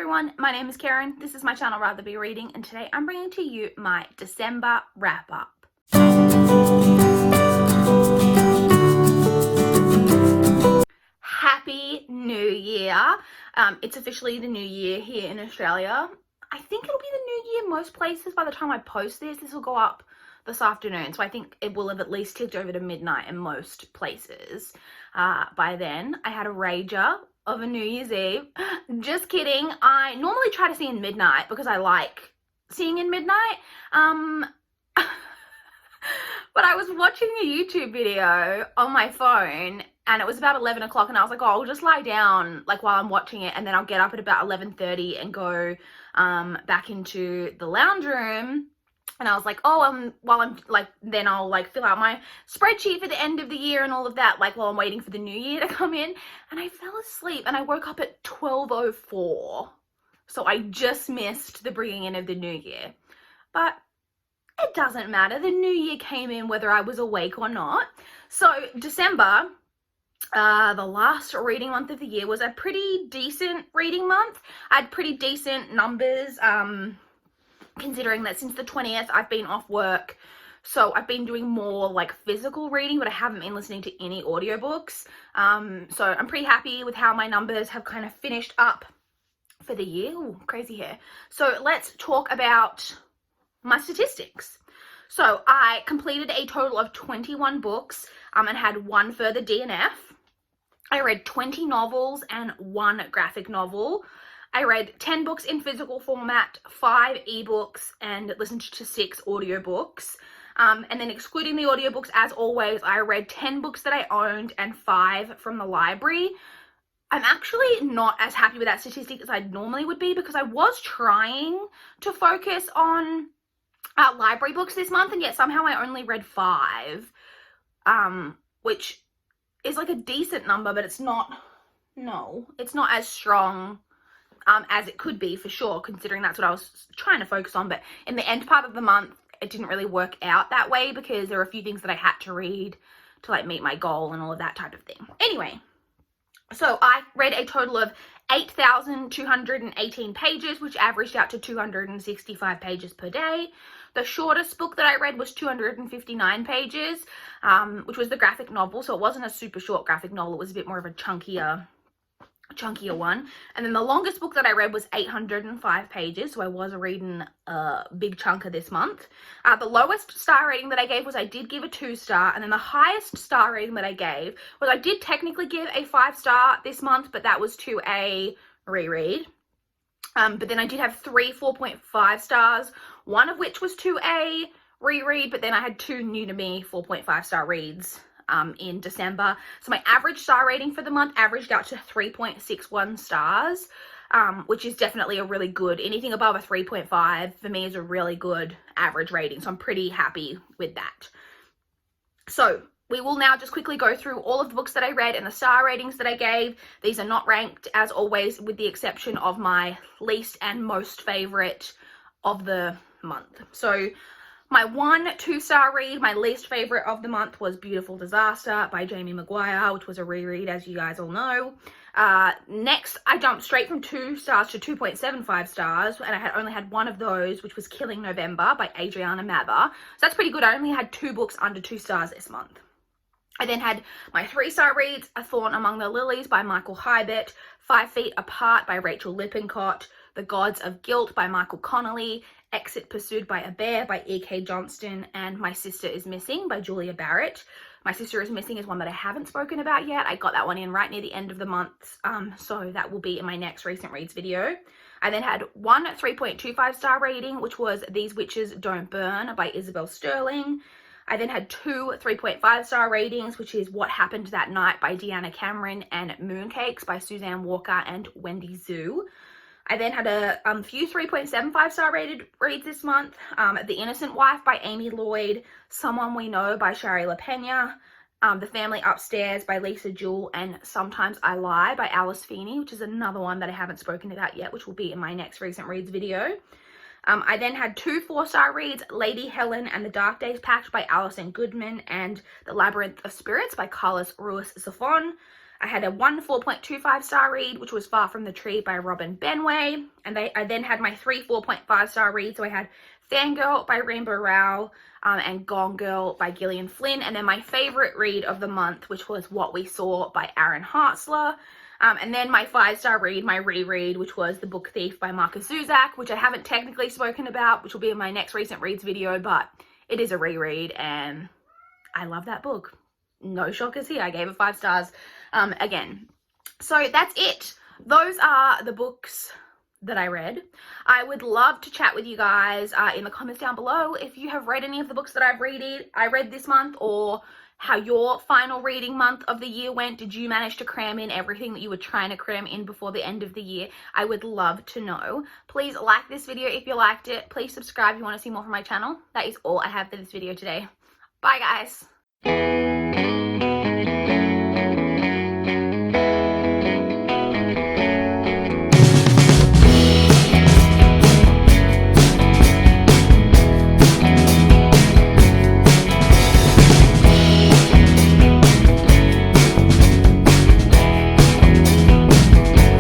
everyone, my name is Karen, this is my channel Rather Be Reading, and today I'm bringing to you my December wrap-up. Happy New Year. It's officially the new year here in Australia. I think it'll be the new year most places by the time I post this. This will go up this afternoon, so I think it will have at least ticked over to midnight in most places by then. I had a rager of a New Year's Eve. Just kidding. I normally try to see in midnight because I like seeing in midnight. But I was watching a YouTube video on my phone and it was about 11 o'clock and I was like, oh, I'll just lie down like while I'm watching it, and then I'll get up at about 11:30 and go back into the lounge room. And I was like, oh, while I'm like, then I'll like fill out my spreadsheet for the end of the year and all of that, like while I'm waiting for the new year to come in. And I fell asleep and I woke up at 12:04. So I just missed the bringing in of the new year. But it doesn't matter. The new year came in whether I was awake or not. So December, the last reading month of the year, was a pretty decent reading month. I had pretty decent numbers, considering that since the 20th I've been off work, so I've been doing more like physical reading, but I haven't been listening to any audiobooks. So I'm pretty happy with how my numbers have kind of finished up for the year. Ooh, crazy hair. So let's talk about my statistics. So I completed a total of 21 books and had one further DNF. I read 20 novels and one graphic novel. I read 10 books in physical format, 5 ebooks, and listened to 6 audiobooks. And then excluding the audiobooks, as always, I read 10 books that I owned and 5 from the library. I'm actually not as happy with that statistic as I normally would be, because I was trying to focus on library books this month, and yet somehow I only read 5, which is like a decent number, but it's not as strong as it could be for sure, considering that's what I was trying to focus on. But in the end part of the month, it didn't really work out that way because there were a few things that I had to read to like meet my goal and all of that type of thing. Anyway, so I read a total of 8,218 pages, which averaged out to 265 pages per day. The shortest book that I read was 259 pages, which was the graphic novel. So it wasn't a super short graphic novel. It was a bit more of a chunkier one. And then the longest book that I read was 805 pages, so I was reading a big chunk of this month. The lowest star rating that I gave was I did give a 2-star, and then the highest star rating that I gave was I did technically give a 5-star this month, but that was to a reread. But then I did have 3 4.5 stars, one of which was to a reread, but then I had 2 new to me 4.5-star reads in December. So my average star rating for the month averaged out to 3.61 stars, which is definitely a really good, anything above a 3.5 for me is a really good average rating. So I'm pretty happy with that. So we will now just quickly go through all of the books that I read and the star ratings that I gave. These are not ranked, as always, with the exception of my least and most favorite of the month. So my 1 2-star read, my least favorite of the month, was Beautiful Disaster by Jamie Maguire, which was a reread, as you guys all know. Next, I jumped straight from 2 stars to 2.75 stars, and I only had one of those, which was Killing November by Adriana Mather. So that's pretty good. I only had 2 books under 2 stars this month. I then had my 3-star reads, A Thorn Among the Lilies by Michael Hybert, 5 Feet Apart by Rachel Lippincott, The Gods of Guilt by Michael Connolly, Exit Pursued by a Bear by E.K. Johnston, and My Sister is Missing by Julia Barrett. My Sister is Missing is one that I haven't spoken about yet. I got that one in right near the end of the month, so that will be in my next recent reads video. I then had 1 3.25-star rating, which was These Witches Don't Burn by Isabel Sterling. I then had 2 3.5-star ratings, which is What Happened That Night by Deanna Cameron and Mooncakes by Suzanne Walker and Wendy Zhu. I then had a few 3.75-star rated reads this month. The Innocent Wife by Amy Lloyd, Someone We Know by Shari LaPena, The Family Upstairs by Lisa Jewell, and Sometimes I Lie by Alice Feeney, which is another one that I haven't spoken about yet, which will be in my next recent reads video. I then had 2 4-star reads, Lady Helen and the Dark Days Pact by Alison Goodman, and The Labyrinth of Spirits by Carlos Ruiz Zafón. I had one 4.25 star read, which was Far From the Tree by Robin Benway. And I then had my 3 4.5 star reads. So I had Fangirl by Rainbow Rowell and Gone Girl by Gillian Flynn. And then my favorite read of the month, which was What We Saw by Aaron Hartzler. And then my 5-star read, my reread, which was The Book Thief by Markus Zusak, which I haven't technically spoken about, which will be in my next recent reads video, but it is a reread and I love that book. No shockers here. I gave it 5 stars again. So that's it. Those are the books that I read. I would love to chat with you guys in the comments down below if you have read any of the books that I read this month, or how your final reading month of the year went. Did you manage to cram in everything that you were trying to cram in before the end of the year? I would love to know. Please like this video if you liked it. Please subscribe if you want to see more from my channel. That is all I have for this video today. Bye guys.